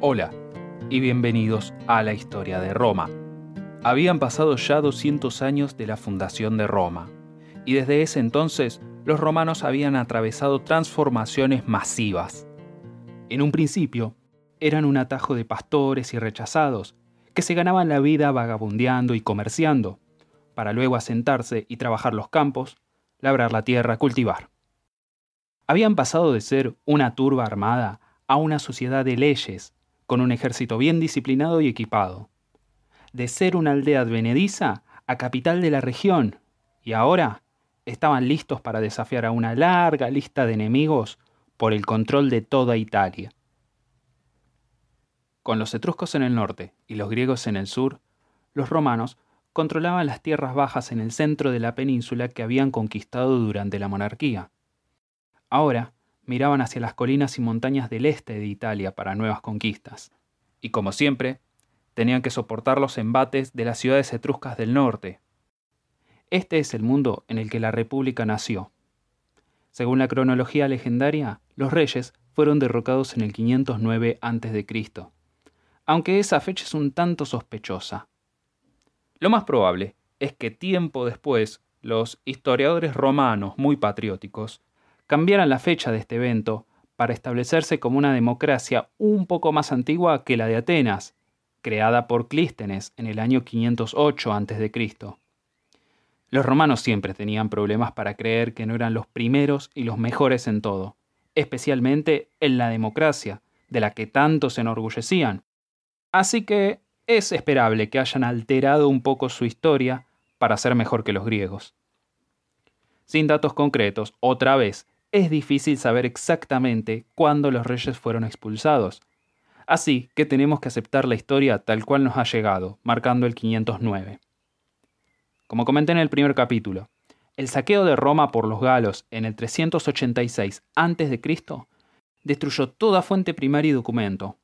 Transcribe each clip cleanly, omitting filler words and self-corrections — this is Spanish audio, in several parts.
Hola y bienvenidos a la historia de Roma. Habían pasado ya 200 años de la fundación de Roma, y desde ese entonces los romanos habían atravesado transformaciones masivas. En un principio, eran un atajo de pastores y rechazados, que se ganaban la vida vagabundeando y comerciando, para luego asentarse y trabajar los campos, labrar la tierra, cultivar. Habían pasado de ser una turba armada a una sociedad de leyes, con un ejército bien disciplinado y equipado. De ser una aldea advenediza a capital de la región, y ahora estaban listos para desafiar a una larga lista de enemigos por el control de toda Italia. Con los etruscos en el norte y los griegos en el sur, los romanos controlaban las tierras bajas en el centro de la península que habían conquistado durante la monarquía. Ahora miraban hacia las colinas y montañas del este de Italia para nuevas conquistas. Y como siempre, tenían que soportar los embates de las ciudades etruscas del norte. Este es el mundo en el que la República nació. Según la cronología legendaria, los reyes fueron derrocados en el 509 a.C., aunque esa fecha es un tanto sospechosa. Lo más probable es que tiempo después, los historiadores romanos muy patrióticos cambiaran la fecha de este evento para establecerse como una democracia un poco más antigua que la de Atenas, creada por Clístenes en el año 508 a.C. Los romanos siempre tenían problemas para creer que no eran los primeros y los mejores en todo, especialmente en la democracia, de la que tanto se enorgullecían. Así que es esperable que hayan alterado un poco su historia para ser mejor que los griegos. Sin datos concretos, otra vez, es difícil saber exactamente cuándo los reyes fueron expulsados. Así que tenemos que aceptar la historia tal cual nos ha llegado, marcando el 509. Como comenté en el primer capítulo, el saqueo de Roma por los galos en el 386 a.C. destruyó toda fuente primaria y documento.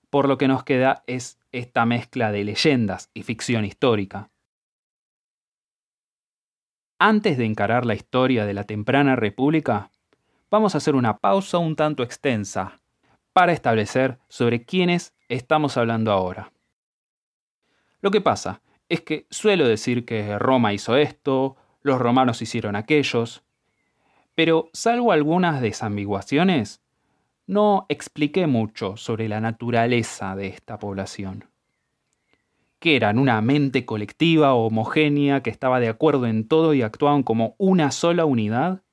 Por lo que nos queda es esta mezcla de leyendas y ficción histórica. Antes de encarar la historia de la temprana república, vamos a hacer una pausa un tanto extensa para establecer sobre quiénes estamos hablando ahora. Lo que pasa es que suelo decir que Roma hizo esto, los romanos hicieron aquellos, pero salvo algunas desambiguaciones, no expliqué mucho sobre la naturaleza de esta población. ¿Que eran una mente colectiva homogénea que estaba de acuerdo en todo y actuaban como una sola unidad?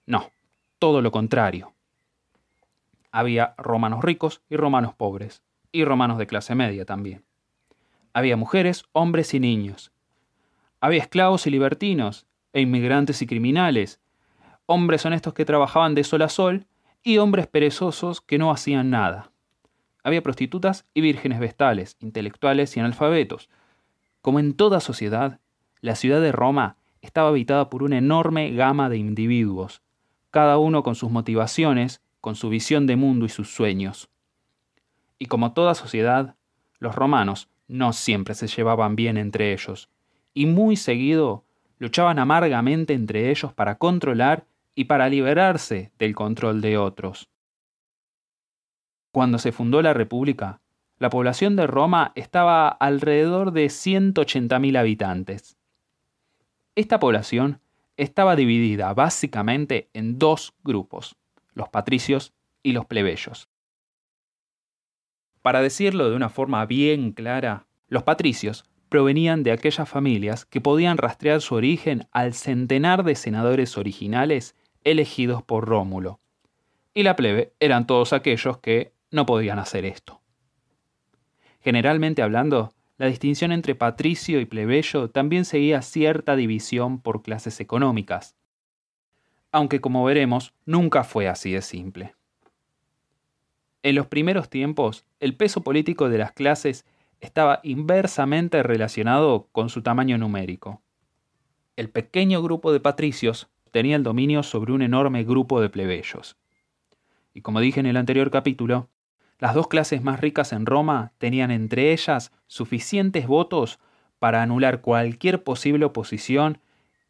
No, todo lo contrario. Había romanos ricos y romanos pobres, y romanos de clase media también. Había mujeres, hombres y niños. Había esclavos y libertinos, e inmigrantes y criminales, hombres honestos que trabajaban de sol a sol, y hombres perezosos que no hacían nada. Había prostitutas y vírgenes vestales, intelectuales y analfabetos. Como en toda sociedad, la ciudad de Roma estaba habitada por una enorme gama de individuos, cada uno con sus motivaciones, con su visión de mundo y sus sueños. Y como toda sociedad, los romanos no siempre se llevaban bien entre ellos, y muy seguido luchaban amargamente entre ellos para controlar y para liberarse del control de otros. Cuando se fundó la República, la población de Roma estaba alrededor de 180.000 habitantes. Esta población estaba dividida básicamente en dos grupos, los patricios y los plebeyos. Para decirlo de una forma bien clara, los patricios provenían de aquellas familias que podían rastrear su origen al centenar de senadores originales elegidos por Rómulo, y la plebe eran todos aquellos que no podían hacer esto. Generalmente hablando, la distinción entre patricio y plebeyo también seguía cierta división por clases económicas, aunque como veremos, nunca fue así de simple. En los primeros tiempos, el peso político de las clases estaba inversamente relacionado con su tamaño numérico. El pequeño grupo de patricios tenía el dominio sobre un enorme grupo de plebeyos. Y como dije en el anterior capítulo, las dos clases más ricas en Roma tenían entre ellas suficientes votos para anular cualquier posible oposición,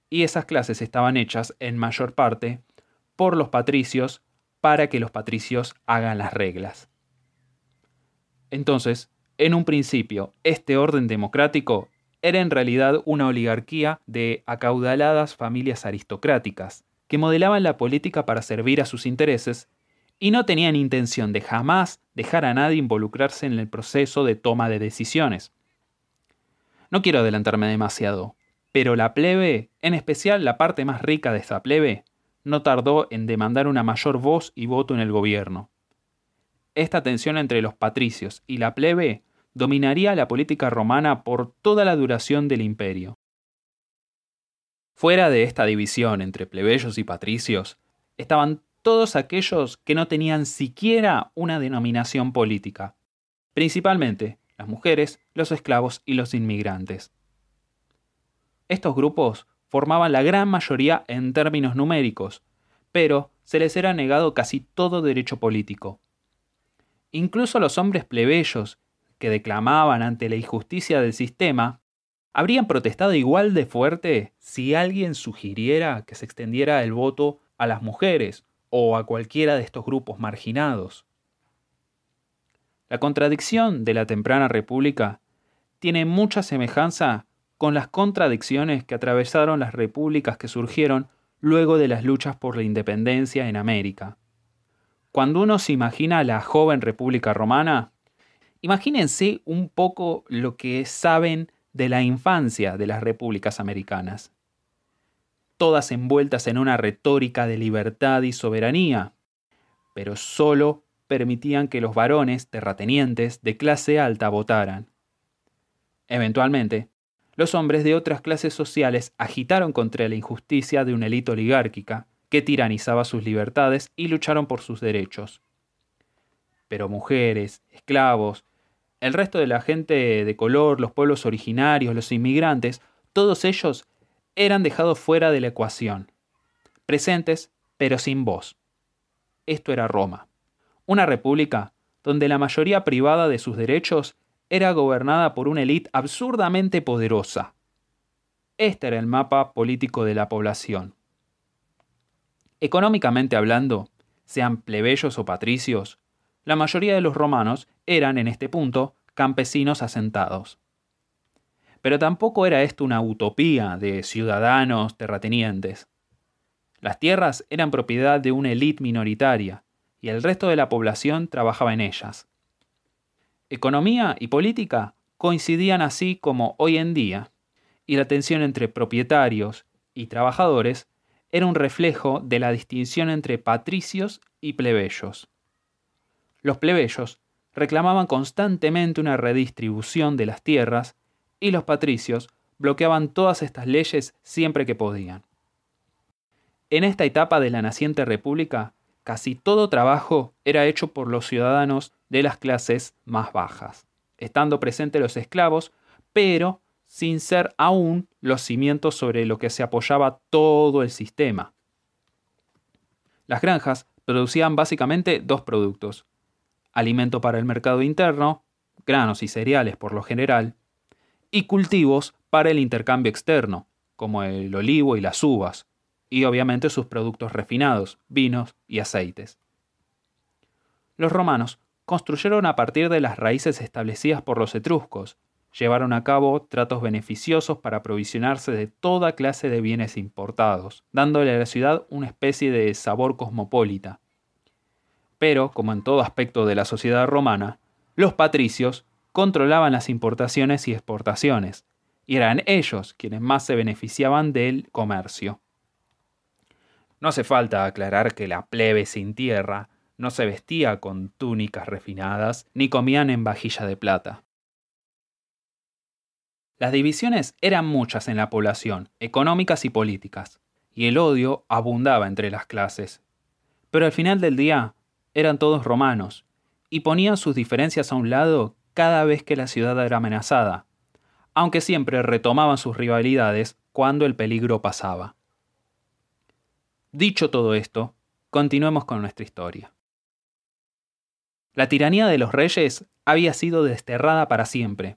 y esas clases estaban hechas, en mayor parte, por los patricios para que los patricios hagan las reglas. Entonces, en un principio, este orden democrático era en realidad una oligarquía de acaudaladas familias aristocráticas, que modelaban la política para servir a sus intereses y no tenían intención de jamás dejar a nadie involucrarse en el proceso de toma de decisiones. No quiero adelantarme demasiado, pero la plebe, en especial la parte más rica de esta plebe, no tardó en demandar una mayor voz y voto en el gobierno. Esta tensión entre los patricios y la plebe dominaría la política romana por toda la duración del imperio. Fuera de esta división entre plebeyos y patricios, estaban todos aquellos que no tenían siquiera una denominación política, principalmente las mujeres, los esclavos y los inmigrantes. Estos grupos formaban la gran mayoría en términos numéricos, pero se les era negado casi todo derecho político. Incluso los hombres plebeyos, que declamaban ante la injusticia del sistema, habrían protestado igual de fuerte si alguien sugiriera que se extendiera el voto a las mujeres o a cualquiera de estos grupos marginados. La contradicción de la temprana república tiene mucha semejanza con las contradicciones que atravesaron las repúblicas que surgieron luego de las luchas por la independencia en América. Cuando uno se imagina la joven República Romana, imagínense un poco lo que saben de la infancia de las repúblicas americanas. Todas envueltas en una retórica de libertad y soberanía, pero solo permitían que los varones terratenientes de clase alta votaran. Eventualmente, los hombres de otras clases sociales agitaron contra la injusticia de una élite oligárquica que tiranizaba sus libertades y lucharon por sus derechos. Pero mujeres, esclavos, el resto de la gente de color, los pueblos originarios, los inmigrantes, todos ellos eran dejados fuera de la ecuación, presentes pero sin voz. Esto era Roma, una república donde la mayoría privada de sus derechos era gobernada por una élite absurdamente poderosa. Este era el mapa político de la población. Económicamente hablando, sean plebeyos o patricios, la mayoría de los romanos eran, en este punto, campesinos asentados. Pero tampoco era esto una utopía de ciudadanos terratenientes. Las tierras eran propiedad de una élite minoritaria, y el resto de la población trabajaba en ellas. Economía y política coincidían así como hoy en día, y la tensión entre propietarios y trabajadores era un reflejo de la distinción entre patricios y plebeyos. Los plebeyos reclamaban constantemente una redistribución de las tierras y los patricios bloqueaban todas estas leyes siempre que podían. En esta etapa de la naciente república, casi todo trabajo era hecho por los ciudadanos de las clases más bajas, estando presentes los esclavos, pero sin ser aún los cimientos sobre lo que se apoyaba todo el sistema. Las granjas producían básicamente dos productos: alimento para el mercado interno, granos y cereales por lo general, y cultivos para el intercambio externo, como el olivo y las uvas, y obviamente sus productos refinados, vinos y aceites. Los romanos construyeron a partir de las raíces establecidas por los etruscos, llevaron a cabo tratos beneficiosos para aprovisionarse de toda clase de bienes importados, dándole a la ciudad una especie de sabor cosmopolita. Pero, como en todo aspecto de la sociedad romana, los patricios controlaban las importaciones y exportaciones, y eran ellos quienes más se beneficiaban del comercio. No hace falta aclarar que la plebe sin tierra no se vestía con túnicas refinadas ni comían en vajilla de plata. Las divisiones eran muchas en la población, económicas y políticas, y el odio abundaba entre las clases. Pero al final del día eran todos romanos, y ponían sus diferencias a un lado cada vez que la ciudad era amenazada, aunque siempre retomaban sus rivalidades cuando el peligro pasaba. Dicho todo esto, continuemos con nuestra historia. La tiranía de los reyes había sido desterrada para siempre.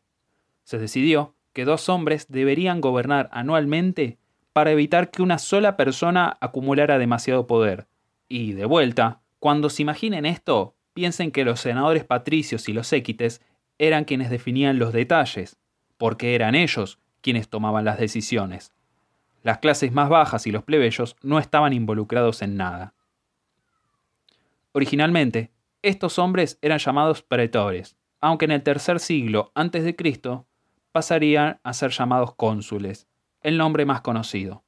Se decidió que 2 hombres deberían gobernar anualmente para evitar que una sola persona acumulara demasiado poder. Y, de vuelta, cuando se imaginen esto, piensen que los senadores patricios y los séquites eran quienes definían los detalles, porque eran ellos quienes tomaban las decisiones. Las clases más bajas y los plebeyos no estaban involucrados en nada. Originalmente, estos hombres eran llamados pretores, aunque en el tercer siglo a.C. pasarían a ser llamados cónsules, el nombre más conocido.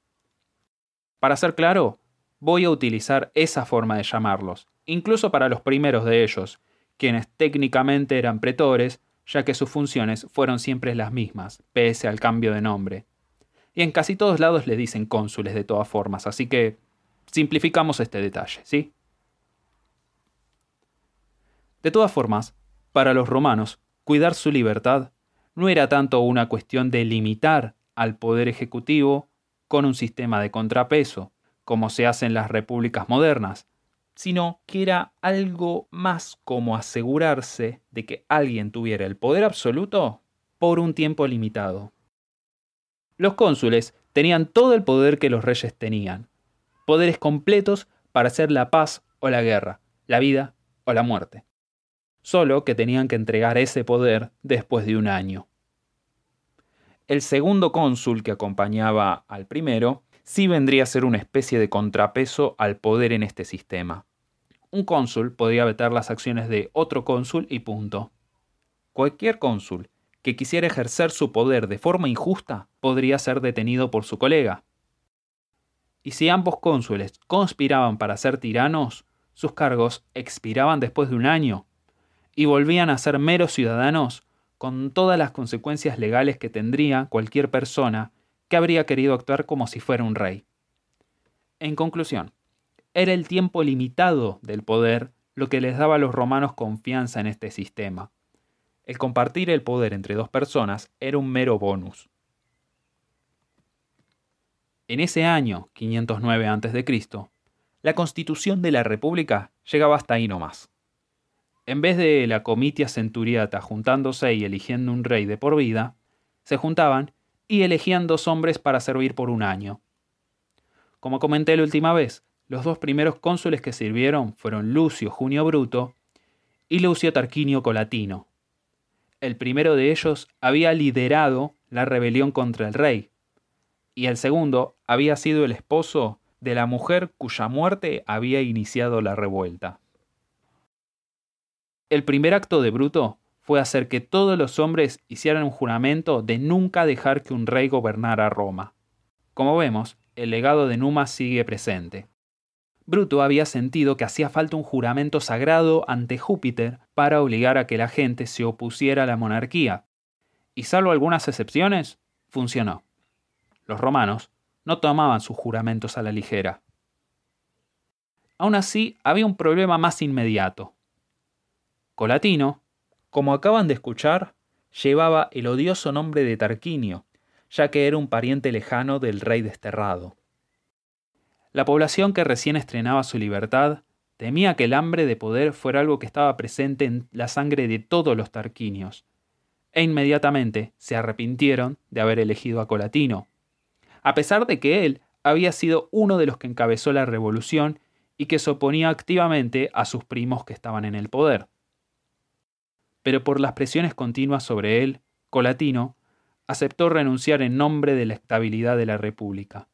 Para ser claro, voy a utilizar esa forma de llamarlos, incluso para los primeros de ellos, quienes técnicamente eran pretores, ya que sus funciones fueron siempre las mismas, pese al cambio de nombre. Y en casi todos lados le dicen cónsules de todas formas, así que simplificamos este detalle, ¿sí? De todas formas, para los romanos, cuidar su libertad no era tanto una cuestión de limitar al poder ejecutivo con un sistema de contrapeso, como se hace en las repúblicas modernas, sino que era algo más como asegurarse de que alguien tuviera el poder absoluto por un tiempo limitado. Los cónsules tenían todo el poder que los reyes tenían, poderes completos para hacer la paz o la guerra, la vida o la muerte. Solo que tenían que entregar ese poder después de un año. El segundo cónsul que acompañaba al primero sí vendría a ser una especie de contrapeso al poder en este sistema. Un cónsul podía vetar las acciones de otro cónsul y punto. Cualquier cónsul que quisiera ejercer su poder de forma injusta podría ser detenido por su colega. Y si ambos cónsules conspiraban para ser tiranos, sus cargos expiraban después de un año y volvían a ser meros ciudadanos con todas las consecuencias legales que tendría cualquier persona que habría querido actuar como si fuera un rey. En conclusión, era el tiempo limitado del poder lo que les daba a los romanos confianza en este sistema. El compartir el poder entre dos personas era un mero bonus. En ese año, 509 a.C., la constitución de la República llegaba hasta ahí nomás. En vez de la comitia centuriata juntándose y eligiendo un rey de por vida, se juntaban y elegían 2 hombres para servir por un año. Como comenté la última vez, los 2 primeros cónsules que sirvieron fueron Lucio Junio Bruto y Lucio Tarquinio Colatino. El primero de ellos había liderado la rebelión contra el rey, y el segundo había sido el esposo de la mujer cuya muerte había iniciado la revuelta. El primer acto de Bruto fue hacer que todos los hombres hicieran un juramento de nunca dejar que un rey gobernara Roma. Como vemos, el legado de Numa sigue presente. Bruto había sentido que hacía falta un juramento sagrado ante Júpiter para obligar a que la gente se opusiera a la monarquía, y salvo algunas excepciones, funcionó. Los romanos no tomaban sus juramentos a la ligera. Aún así, había un problema más inmediato. Colatino, como acaban de escuchar, llevaba el odioso nombre de Tarquinio, ya que era un pariente lejano del rey desterrado. La población que recién estrenaba su libertad temía que el hambre de poder fuera algo que estaba presente en la sangre de todos los tarquinios, e inmediatamente se arrepintieron de haber elegido a Colatino, a pesar de que él había sido uno de los que encabezó la revolución y que se oponía activamente a sus primos que estaban en el poder. Pero por las presiones continuas sobre él, Colatino aceptó renunciar en nombre de la estabilidad de la República,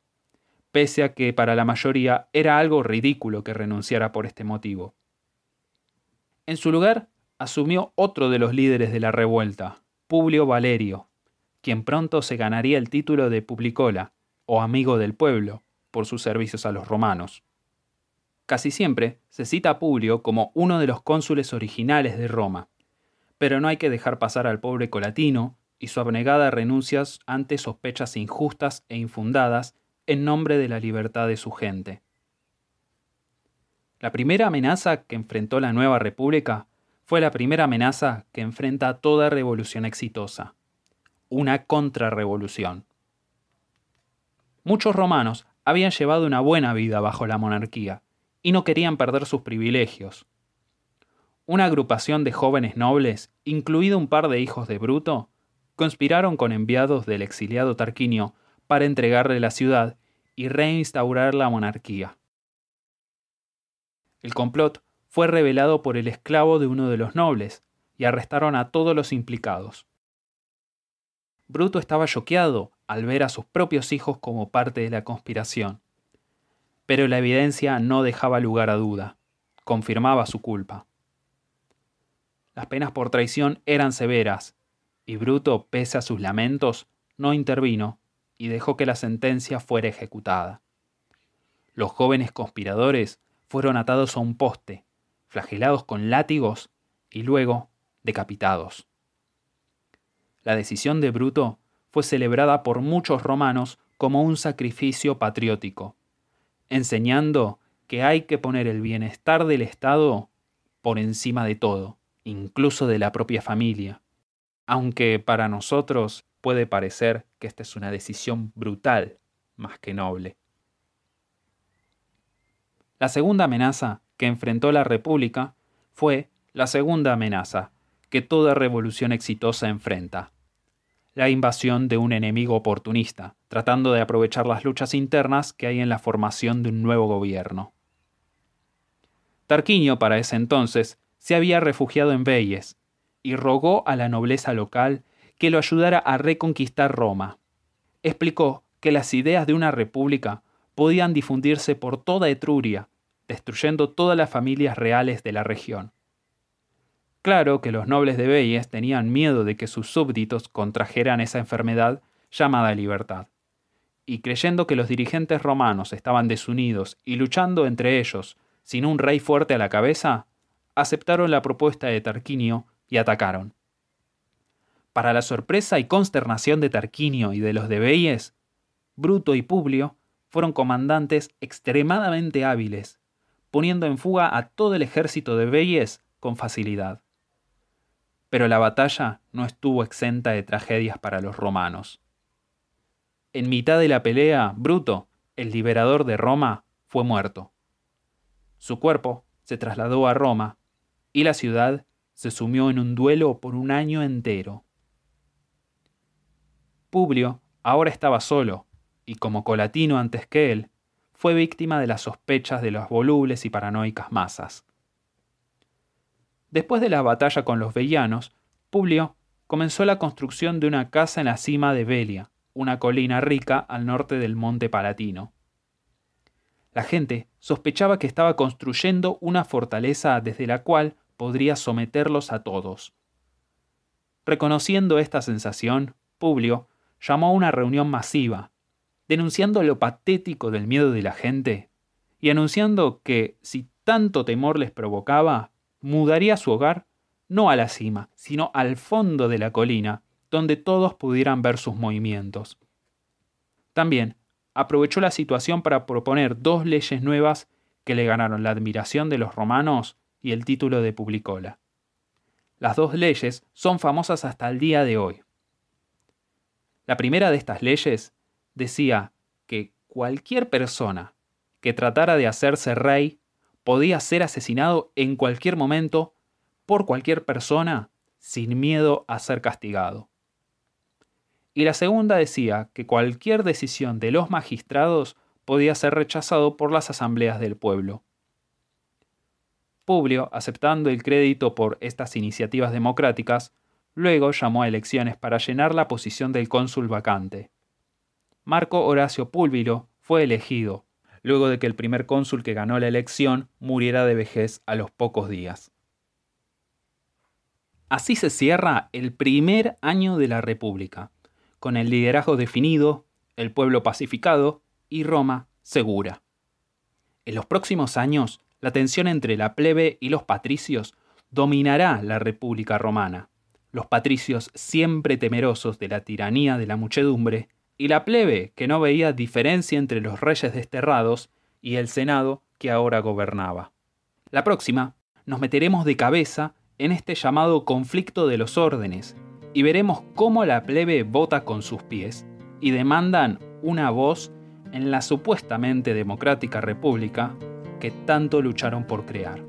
pese a que para la mayoría era algo ridículo que renunciara por este motivo. En su lugar, asumió otro de los líderes de la revuelta, Publio Valerio, quien pronto se ganaría el título de Publicola, o amigo del pueblo, por sus servicios a los romanos. Casi siempre se cita a Publio como uno de los cónsules originales de Roma, pero no hay que dejar pasar al pobre Colatino y su abnegada renuncia ante sospechas injustas e infundadas en nombre de la libertad de su gente. La primera amenaza que enfrentó la nueva república fue la primera amenaza que enfrenta toda revolución exitosa: una contrarrevolución. Muchos romanos habían llevado una buena vida bajo la monarquía y no querían perder sus privilegios. Una agrupación de jóvenes nobles, incluido un par de hijos de Bruto, conspiraron con enviados del exiliado Tarquinio para entregarle la ciudad y reinstaurar la monarquía. El complot fue revelado por el esclavo de uno de los nobles, y arrestaron a todos los implicados. Bruto estaba choqueado al ver a sus propios hijos como parte de la conspiración. Pero la evidencia no dejaba lugar a duda, confirmaba su culpa. Las penas por traición eran severas, y Bruto, pese a sus lamentos, no intervino y dejó que la sentencia fuera ejecutada. Los jóvenes conspiradores fueron atados a un poste, flagelados con látigos y luego decapitados. La decisión de Bruto fue celebrada por muchos romanos como un sacrificio patriótico, enseñando que hay que poner el bienestar del Estado por encima de todo, incluso de la propia familia, aunque para nosotros puede parecer que esta es una decisión brutal más que noble. La segunda amenaza que enfrentó la República fue la segunda amenaza que toda revolución exitosa enfrenta: la invasión de un enemigo oportunista, tratando de aprovechar las luchas internas que hay en la formación de un nuevo gobierno. Tarquinio, para ese entonces, se había refugiado en Veies y rogó a la nobleza local que lo ayudara a reconquistar Roma. Explicó que las ideas de una república podían difundirse por toda Etruria, destruyendo todas las familias reales de la región. Claro que los nobles de Veies tenían miedo de que sus súbditos contrajeran esa enfermedad llamada libertad, y creyendo que los dirigentes romanos estaban desunidos y luchando entre ellos sin un rey fuerte a la cabeza, aceptaron la propuesta de Tarquinio y atacaron. Para la sorpresa y consternación de Tarquinio y de los de Veies, Bruto y Publio fueron comandantes extremadamente hábiles, poniendo en fuga a todo el ejército de Veies con facilidad. Pero la batalla no estuvo exenta de tragedias para los romanos. En mitad de la pelea, Bruto, el liberador de Roma, fue muerto. Su cuerpo se trasladó a Roma y la ciudad se sumió en un duelo por un año entero. Publio ahora estaba solo y, como Colatino antes que él, fue víctima de las sospechas de las volubles y paranoicas masas. Después de la batalla con los veianos, Publio comenzó la construcción de una casa en la cima de Velia, una colina rica al norte del monte Palatino. La gente sospechaba que estaba construyendo una fortaleza desde la cual podría someterlos a todos. Reconociendo esta sensación, Publio llamó a una reunión masiva, denunciando lo patético del miedo de la gente y anunciando que, si tanto temor les provocaba, mudaría su hogar no a la cima, sino al fondo de la colina, donde todos pudieran ver sus movimientos. También aprovechó la situación para proponer 2 leyes nuevas que le ganaron la admiración de los romanos y el título de Publicola. Las 2 leyes son famosas hasta el día de hoy. La primera de estas leyes decía que cualquier persona que tratara de hacerse rey podía ser asesinado en cualquier momento por cualquier persona sin miedo a ser castigado. Y la segunda decía que cualquier decisión de los magistrados podía ser rechazado por las asambleas del pueblo. Publio, aceptando el crédito por estas iniciativas democráticas, luego llamó a elecciones para llenar la posición del cónsul vacante. Marco Horacio Púlvilo fue elegido, luego de que el primer cónsul que ganó la elección muriera de vejez a los pocos días. Así se cierra el primer año de la República, con el liderazgo definido, el pueblo pacificado y Roma segura. En los próximos años, la tensión entre la plebe y los patricios dominará la República Romana, los patricios siempre temerosos de la tiranía de la muchedumbre, y la plebe que no veía diferencia entre los reyes desterrados y el Senado que ahora gobernaba. La próxima, nos meteremos de cabeza en este llamado conflicto de los órdenes, y veremos cómo la plebe vota con sus pies y demandan una voz en la supuestamente democrática república que tanto lucharon por crear.